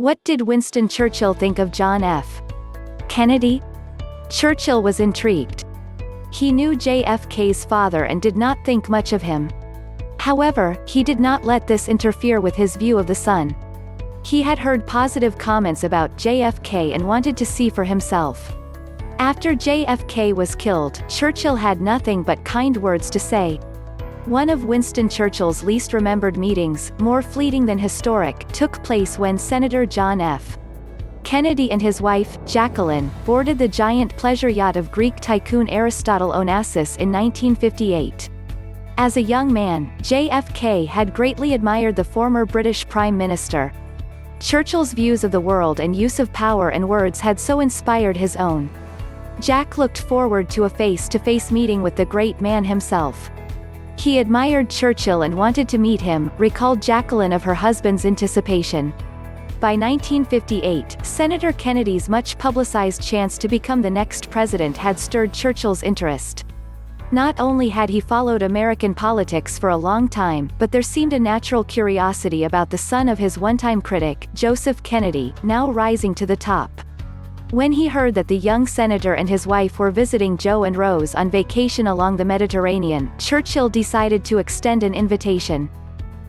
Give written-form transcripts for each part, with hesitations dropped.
What did Winston Churchill think of John F. Kennedy? Churchill was intrigued. He knew JFK's father and did not think much of him. However, he did not let this interfere with his view of the son. He had heard positive comments about JFK and wanted to see for himself. After JFK was killed, Churchill had nothing but kind words to say. One of Winston Churchill's least remembered meetings, more fleeting than historic, took place when Senator John F. Kennedy and his wife, Jacqueline, boarded the giant pleasure yacht of Greek tycoon Aristotle Onassis in 1958. As a young man, JFK had greatly admired the former British Prime Minister. Churchill's views of the world and use of power and words had so inspired his own. Jack looked forward to a face-to-face meeting with the great man himself. He admired Churchill and wanted to meet him, recalled Jacqueline of her husband's anticipation. By 1958, Senator Kennedy's much-publicized chance to become the next president had stirred Churchill's interest. Not only had he followed American politics for a long time, but there seemed a natural curiosity about the son of his one-time critic, Joseph Kennedy, now rising to the top. When he heard that the young senator and his wife were visiting Joe and Rose on vacation along the Mediterranean, Churchill decided to extend an invitation.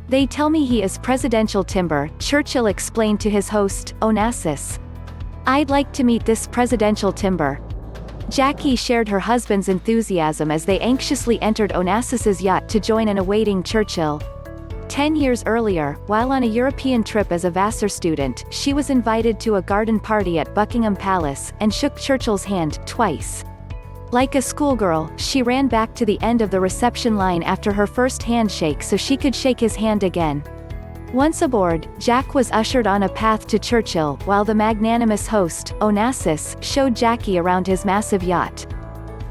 "They tell me he is presidential timber," Churchill explained to his host, Onassis. "I'd like to meet this presidential timber." Jackie shared her husband's enthusiasm as they anxiously entered Onassis's yacht to join an awaiting Churchill. 10 years earlier, while on a European trip as a Vassar student, she was invited to a garden party at Buckingham Palace, and shook Churchill's hand, twice. Like a schoolgirl, she ran back to the end of the reception line after her first handshake so she could shake his hand again. Once aboard, Jack was ushered on a path to Churchill, while the magnanimous host, Onassis, showed Jackie around his massive yacht.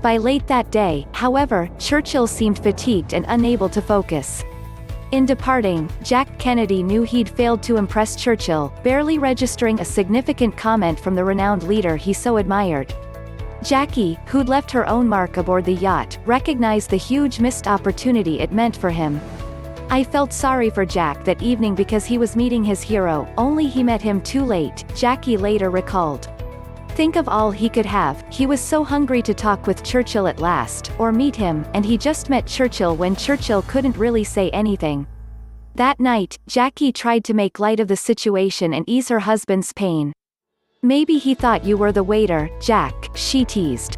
By late that day, however, Churchill seemed fatigued and unable to focus. In departing, Jack Kennedy knew he'd failed to impress Churchill, barely registering a significant comment from the renowned leader he so admired. Jackie, who'd left her own mark aboard the yacht, recognized the huge missed opportunity it meant for him. "I felt sorry for Jack that evening because he was meeting his hero, only he met him too late," Jackie later recalled. "Think of all he could have, he was so hungry to talk with Churchill at last, or meet him, and he just met Churchill when Churchill couldn't really say anything." That night, Jackie tried to make light of the situation and ease her husband's pain. "Maybe he thought you were the waiter, Jack," she teased.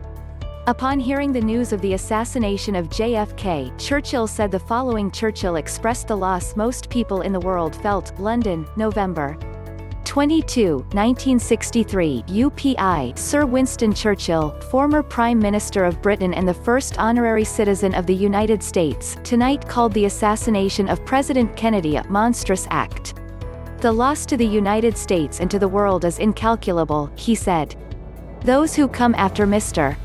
Upon hearing the news of the assassination of JFK, Churchill said the following: Churchill expressed the loss most people in the world felt. London, November 22, 1963, UPI. Sir Winston Churchill, former Prime Minister of Britain and the first honorary citizen of the United States, tonight called the assassination of President Kennedy a monstrous act. "The loss to the United States and to the world is incalculable," he said. "Those who come after Mr.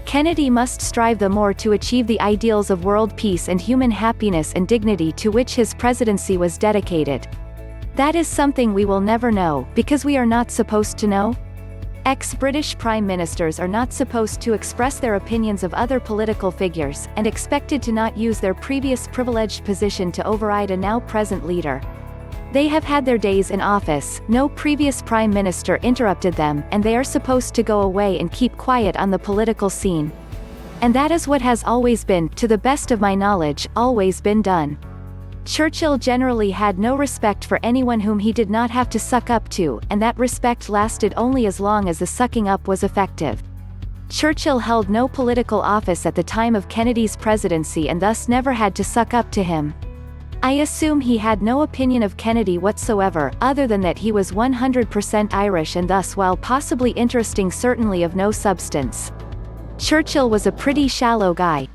Kennedy must strive the more to achieve the ideals of world peace and human happiness and dignity to which his presidency was dedicated. That is something we will never know, because we are not supposed to know." Ex-British prime ministers are not supposed to express their opinions of other political figures, and expected to not use their previous privileged position to override a now-present leader. They have had their days in office, no previous prime minister interrupted them, and they are supposed to go away and keep quiet on the political scene. And that is what has always been, to the best of my knowledge, always been done. Churchill generally had no respect for anyone whom he did not have to suck up to, and that respect lasted only as long as the sucking up was effective. Churchill held no political office at the time of Kennedy's presidency and thus never had to suck up to him. I assume he had no opinion of Kennedy whatsoever, other than that he was 100% Irish and thus, while possibly interesting, certainly of no substance. Churchill was a pretty shallow guy.